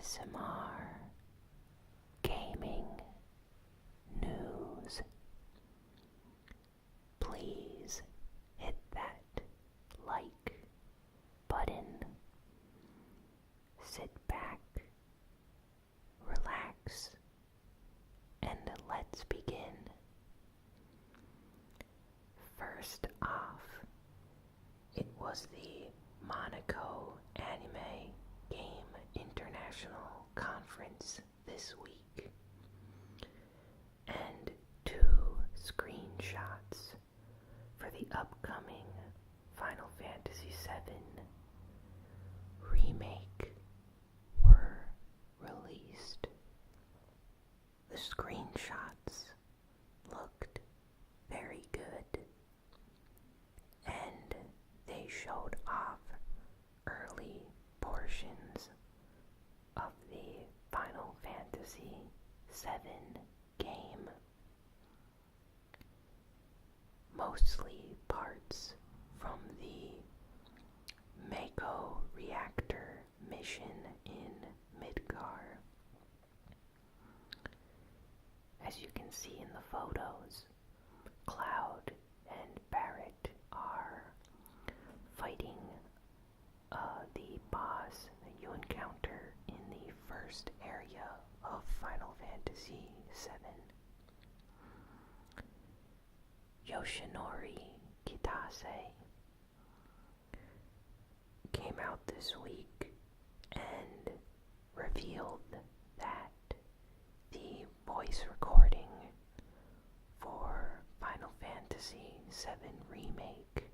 ASMR, gaming, news. Please hit that like button. Sit back, relax, and let's begin. First off, it was the Monaco Anime Game International Conference this week, and 2 screenshots for the upcoming Final Fantasy VII remake were released. The screenshots looked very good, and they showed off early portions of the Final Fantasy VII game. Mostly parts from the Mako reactor mission in Midgar. As you can see in the photos, Cloud and Barrett are fighting the boss that you encounter in the first area of Final Fantasy VII. Yoshinori Kitase came out this week and revealed that the voice recording for Final Fantasy VII Remake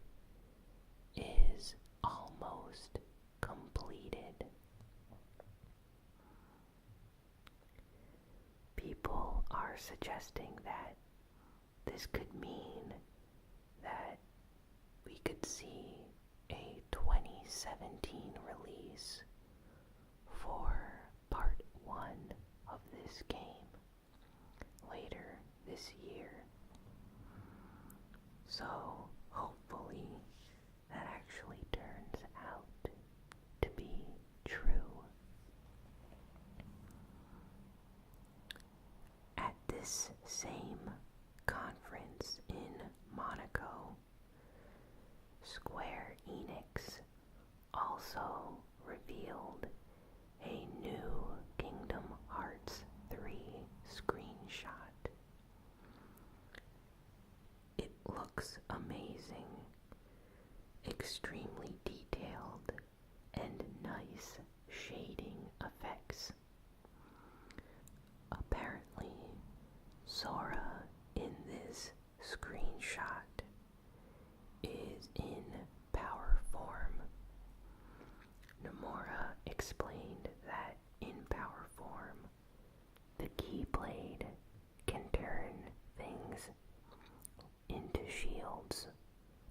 is almost completed. People are suggesting that this could mean that we could see a 2017 release for part 1 of this game later this year. So hopefully that actually turns out to be true. At this same conference in Monaco, Square Enix also revealed a new Kingdom Hearts 3 screenshot. It looks amazing, extremely detailed, and nice shading effects. Apparently, Sora in this screenshot is in power form. Nomura explained that in power form, the Keyblade can turn things into shields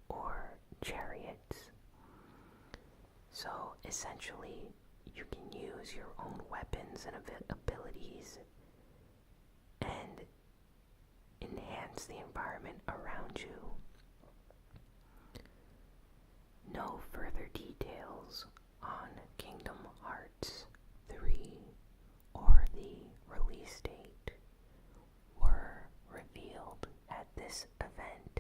or chariots. So essentially, you can use your own weapons and abilities and enhance the environment around you. No further details on Kingdom Hearts 3 or the release date were revealed at this event,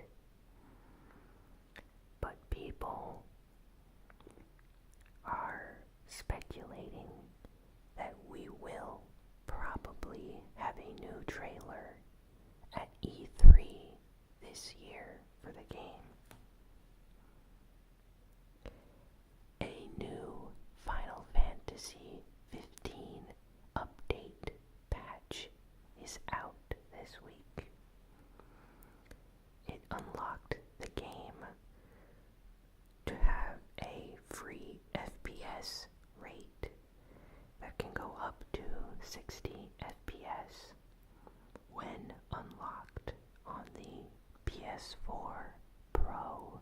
but people are speculating that we will probably have a new trailer at E3 this year for the game. A new Final Fantasy XV update patch is out this week. It unlocked the game to have a free FPS rate that can go up to 60 FPS when unlocked on the PS4 Pro.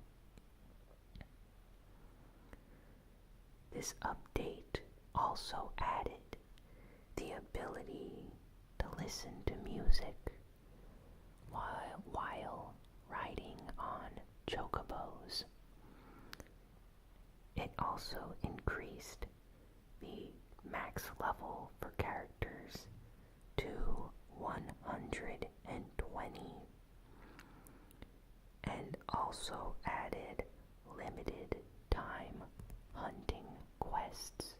This update also added the ability to listen to music while riding on chocobos. It also increased the max level also added limited time hunting quests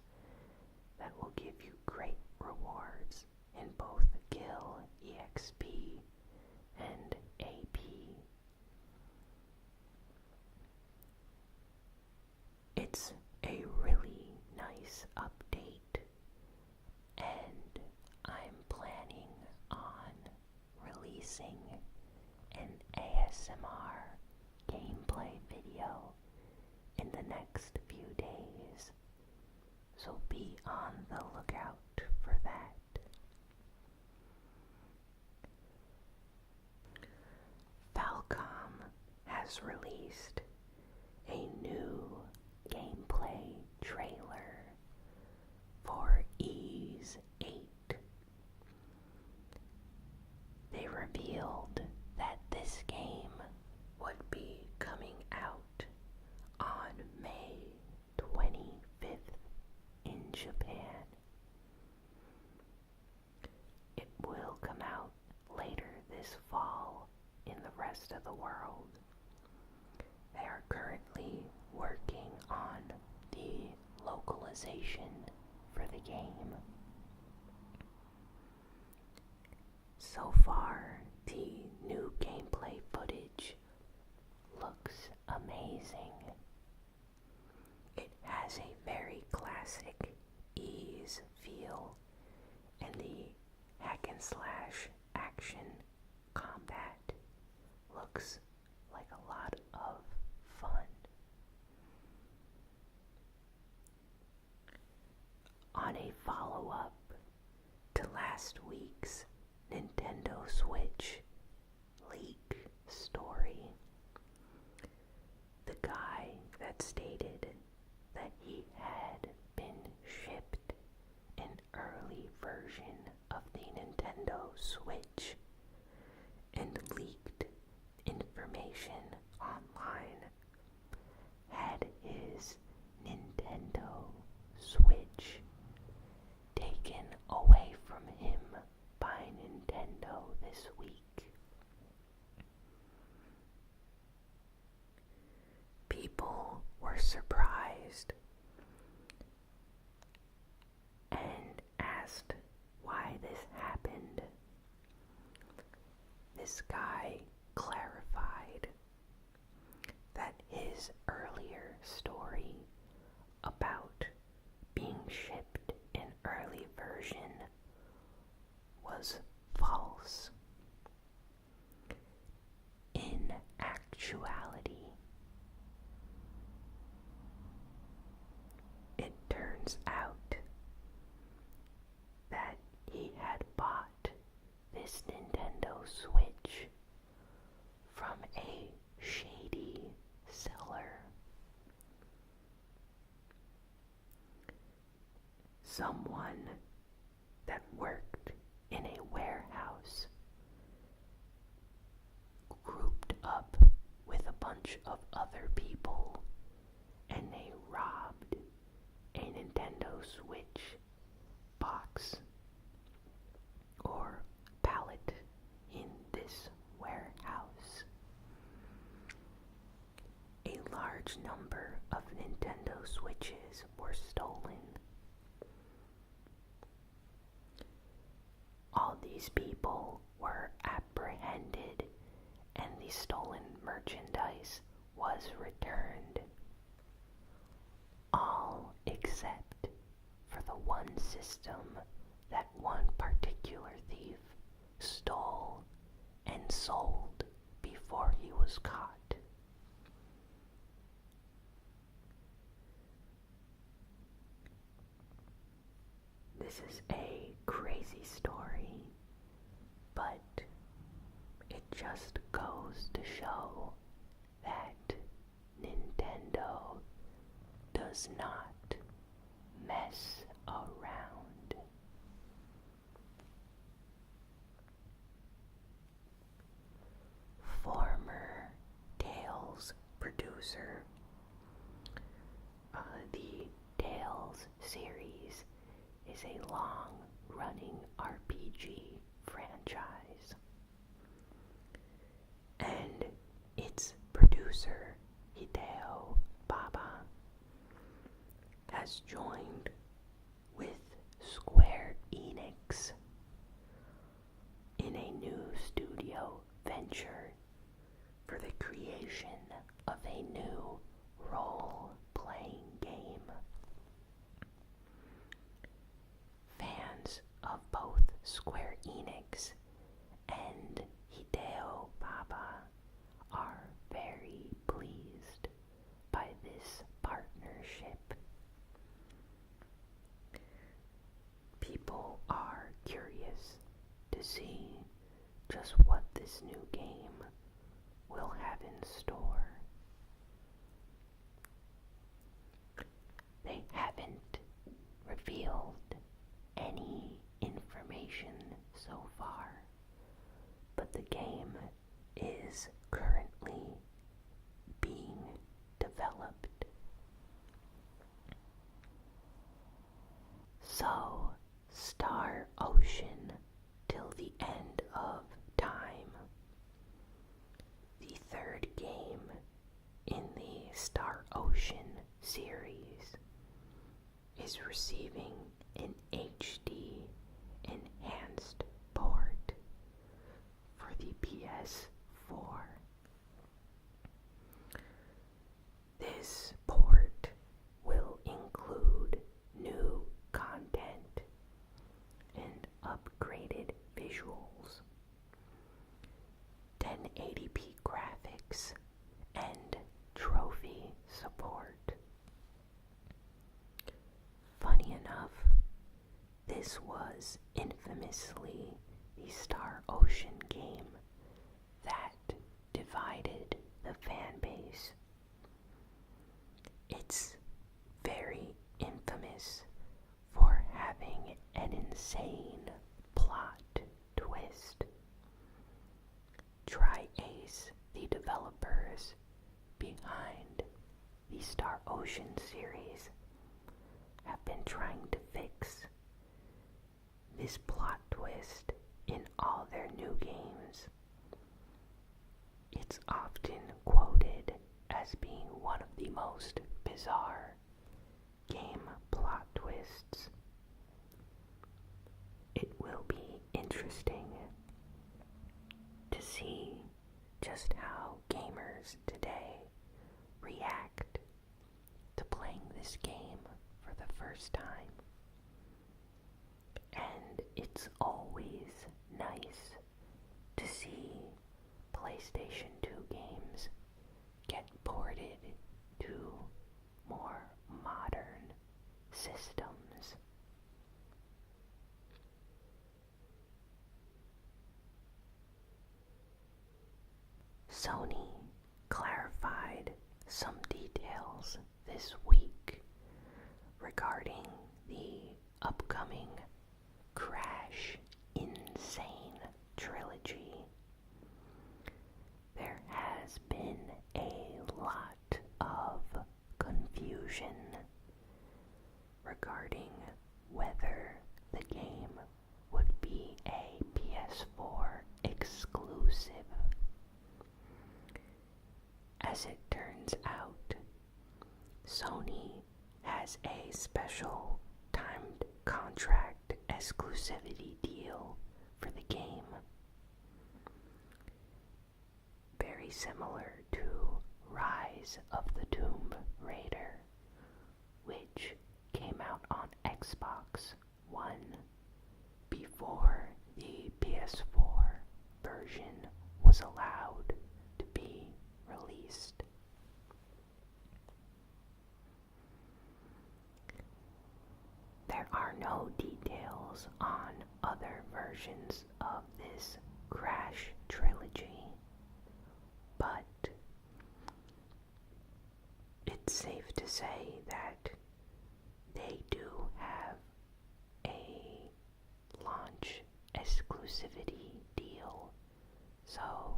that will give you great rewards in both Gil EXP and AP. It's a really nice update, and I'm planning on releasing an ASMR gameplay video in the next few days, so be on the lookout for that. Falcom has released a new gameplay trailer for Ys 8. They revealed that this game would be coming out on May 25th in Japan. It will come out later this fall in the rest of the world. They are currently working on the localization for the game. So far, the new gameplay footage looks amazing. It has a very classic Ys feel, and the hack and slash action combat looks like a lot of fun. On a follow-up to last week's Nintendo Switch leak story, the guy that stated that he had been shipped an early version of the Nintendo Switch and leaked information online had his Nintendo Switch taken away from him by Nintendo this week. People were surprised and asked why this happened. This guy clarified that his earlier story about being shipped an early version was false. In actuality, it turns out that he had bought this Nintendo Switch from a shady seller. Someone that worked in a warehouse grouped up with a bunch of other people, and they robbed a Nintendo Switch box or pallet in this warehouse. A large number of Nintendo Switches were stolen. All these people were apprehended, and the stolen merchandise was returned. All except for the one system that one particular thief stole and sold before he was caught. This is a crazy story, but it just goes to show that Nintendo does not mess around. Former Tales producer, the Tales series is a long-running RPG franchise, and its producer producer Hideo Baba has joined with Square Enix in a new studio venture for the creation of a new role-playing game. Fans of both Square Enix and Hideo Baba are very pleased by this partnership. People are curious to see just what this new game will have in store. They haven't revealed any information so far, but the game is currently being developed. So, Star Ocean till the end of time, the third game in the Star Ocean series, is receiving an HD enhanced port for the PS4. This port will include new content and upgraded visuals, 1080p graphics, and trophy support. Funny enough, this was infamously the Star Ocean game that divided the fan base. It's very infamous for having an insane plot twist. Tri-Ace, the developers behind the Star Ocean series, have been trying to fix this plot twist in all their new games. It's often quoted as being one of the most bizarre game plot twists. It will be interesting to see just how gamers today react to playing this game for the first time. And it's always nice to see PlayStation 2 games get ported to more modern systems. Sony clarified some details this week regarding the upcoming Crash Insane trilogy. There has been a lot of confusion regarding whether the game would be a PS4 exclusive. As it turns out, Sony has a special timed contract exclusivity deal for the game, very similar to Rise of the Tomb Raider, which came out on Xbox One before the PS4 version was allowed to be released. There are no details on other versions of this Crash trilogy, but it's safe to say that they do have a launch exclusivity deal, so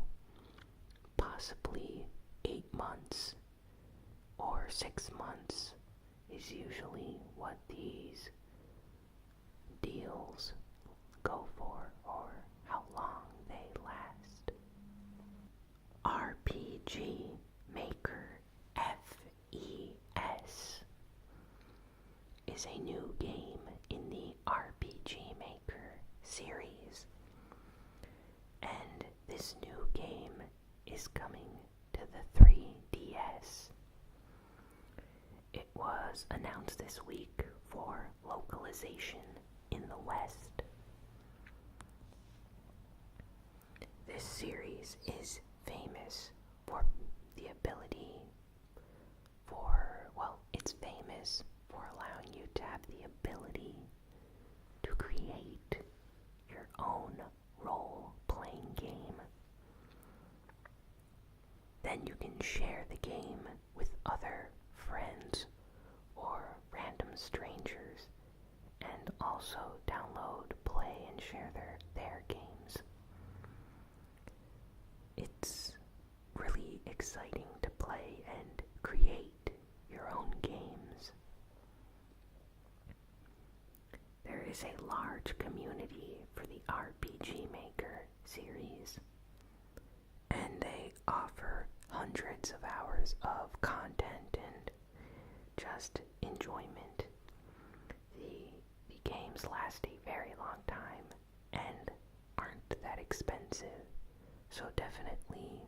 possibly 8 months or 6 months is usually what these deals go for, or how long they last. RPG Maker is a new game in the RPG Maker series. And this new game is coming to the 3DS. It was announced this week for localization in the West. This series is famous for the ability it's famous for allowing you to have the ability to create your own role-playing game. Then you can share the game with other friends or random strangers, and also download, play, and share their games. It's really exciting to play and create your own games. There is a large community for the RPG Maker series, and they offer hundreds of hours of content and just enjoyment. The games last a very long time and aren't that expensive, so definitely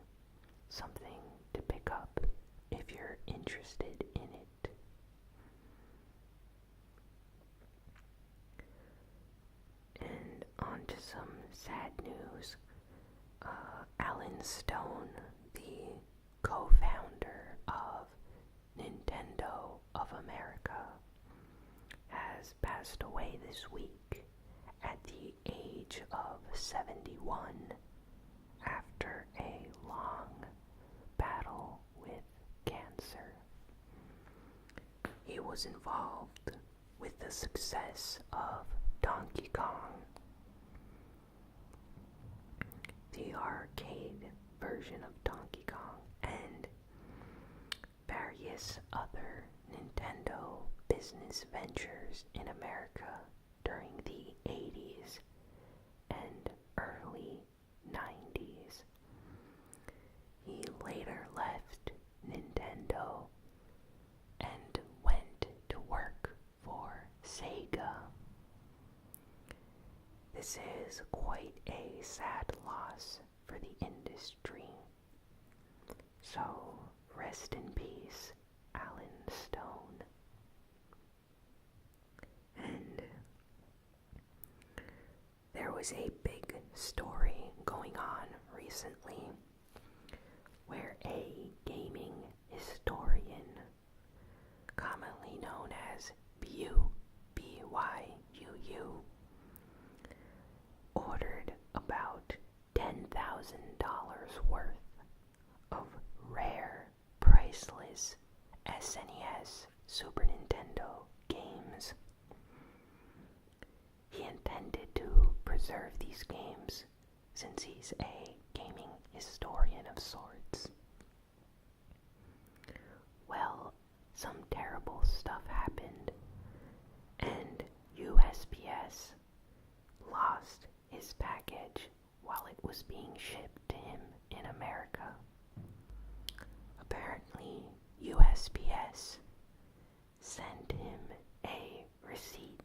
something to pick up if you're interested in it. And on to some sad news. Alan Stone, the co-founder of Nintendo of America, has passed away this week at the age of 71 after a long battle with cancer. He was involved with the success of Donkey Kong, the arcade version of Donkey Kong, and various other Nintendo business ventures in America during the 80s and early 90s. He later left Nintendo and went to work for Sega. This is quite a sad loss for the industry. So, rest in peace, Alan Stone. And there was a big story going on recently where a gaming historian, commonly known as BYUU, ordered about $10,000 worth of rare, priceless SNES Super Nintendo games. He intended to preserve these games since he's a gaming historian of sorts. Well, some terrible stuff happened, and USPS lost his package while it was being shipped to him in America. Apparently, USPS sent him a receipt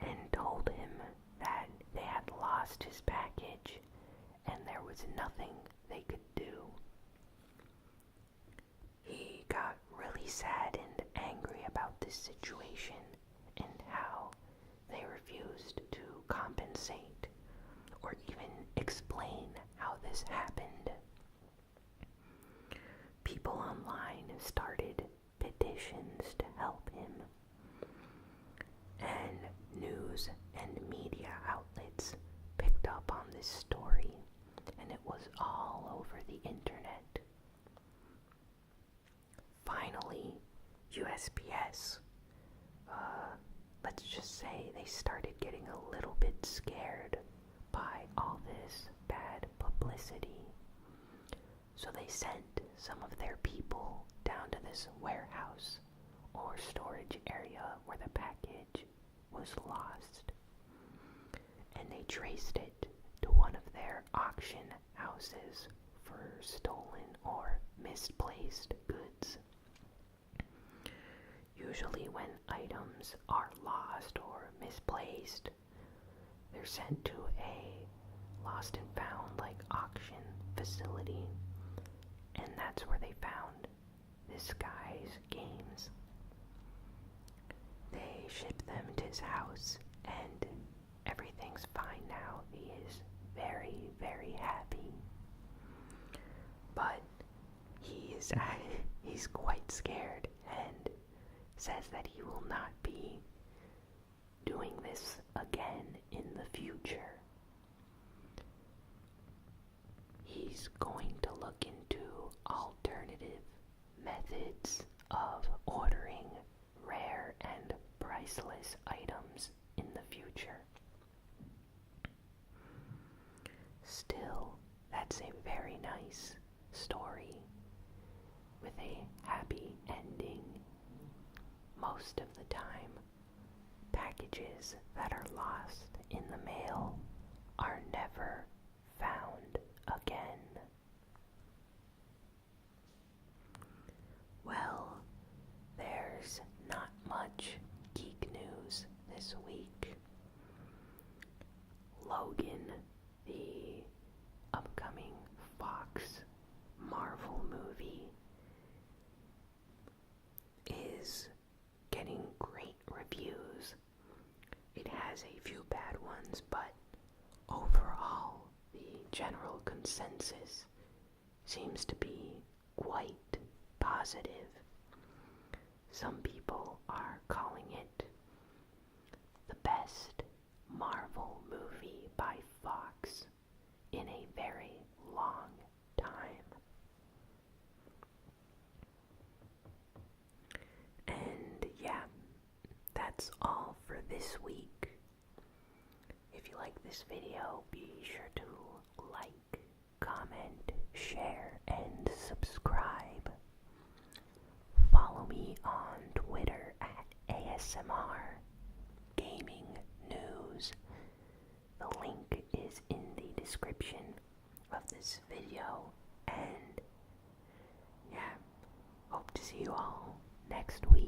and told him that they had lost his package and there was nothing they could do. He got really sad and angry about this situation and how they refused to compensate or even explain how this happened. People online started petitions to help him, and news and media outlets picked up on this story, and it was all over the internet. Finally, USPS, let's just say they started getting a little bit scared by all this bad publicity. So they sent some of their people down to this warehouse or storage area where the package was lost. And they traced it to one of their auction houses for stolen or misplaced goods. Usually when items are lost or misplaced, they're sent to a lost and found like auction facility, and that's where they found this guy's games. They ship them to his house and everything's fine now. He is very, very happy. But he's quite scared and says that he will not be doing this again in the future. He's going to look into alternative methods of ordering rare and priceless items in the future. Still, that's a very nice story with a happy ending. Most of the time, packages that are lost in the mail are never found again. Well, there's not much geek news this week. Logan, the upcoming Fox Marvel movie, is getting great reviews. It has a few bad ones, but overall, the general consensus seems to be quite positive. Some people are calling it the best Marvel movie by Fox in a very long time. And yeah, that's all for this week. If you like this video, be sure to like, comment, share, and subscribe. Follow me on Twitter at ASMR Gaming News. The link is in the description of this video. And yeah, hope to see you all next week.